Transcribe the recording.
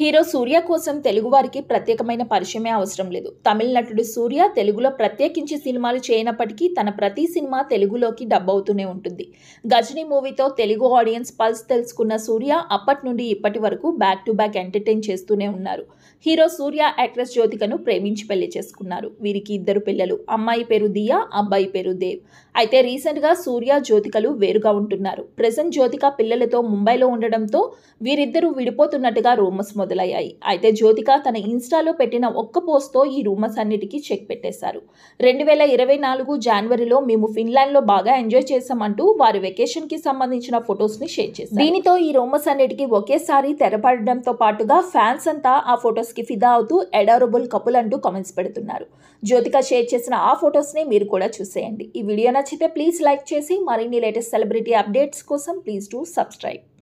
Hero సూర్య కోసం తెలుగువారికి ప్రత్యేకమైన పరిచయమే అవసరం లేదు. తమిళ నటుడు సూర్య తెలుగులో ప్రత్యేకించి సినిమాలు చేయనప్పటికీ తన ప్రతి సినిమా తెలుగులోకి డబ్ అవుతూనే ఉంటుంది. గజనీ మూవీతో తెలుగు ఆడియన్స్ పల్స్ తెలుసుకున్న సూర్య అప్పటి నుండి ఇప్పటి వరకు బ్యాక్ టు బ్యాక్ ఎంటర్టైన్ చేస్తూనే ఉన్నారు. హీరో సూర్య యాక్ట్రెస్ జ్యోతికను ప్రేమించి పెళ్లి చేసుకున్నారు. వీరికి 2 పిల్లలు. అమ్మాయి పేరు దియా, అబ్బాయి పేరు దేవ్. అయితే రీసెంట్ గా సూర్య జ్యోతికలు వేరుగా ఉంటున్నారు. ప్రెజెంట్ జ్యోతిక పిల్లలతో ముంబైలో ఉండడంతో వీరిద్దరూ విడిపోతున్నట్టుగా రూమర్స్ మొదలయ్యాయి. అయితే జ్యోతిక తన ఇన్స్టాలో పెట్టిన ఒక్క పోస్ట్ తో ఈ రూమర్స్ అన్నిటికీ చెక్ పెట్టేశారు. 2024 జనవరిలో మేము ఫిన్లాండ్ లో బాగా ఎంజాయ్ చేశామంటూ వారి వెకేషన్ కి సంబంధించిన ఫొటోస్ ని షేర్ చేశారు. దీనితో ఈ రూమర్స్ అన్నిటికీ ఒకేసారి తెరపడడంతో పాటుగా ఫ్యాన్స్ అంతా ఆ ఫొటోస్ కి ఫిదా అవుతూ అడారబుల్ కపుల్ అంటూ కామెంట్స్ పెడుతున్నారు. జ్యోతిక షేర్ చేసిన ఆ ఫొటోస్ ని మీరు కూడా చూసేయండి. ఈ వీడియో నచ్చితే ప్లీజ్ లైక్ చేసి మరిన్ని లేటెస్ట్ సెలబ్రిటీ అప్డేట్స్ కోసం ప్లీజ్ డూ సబ్స్క్రైబ్.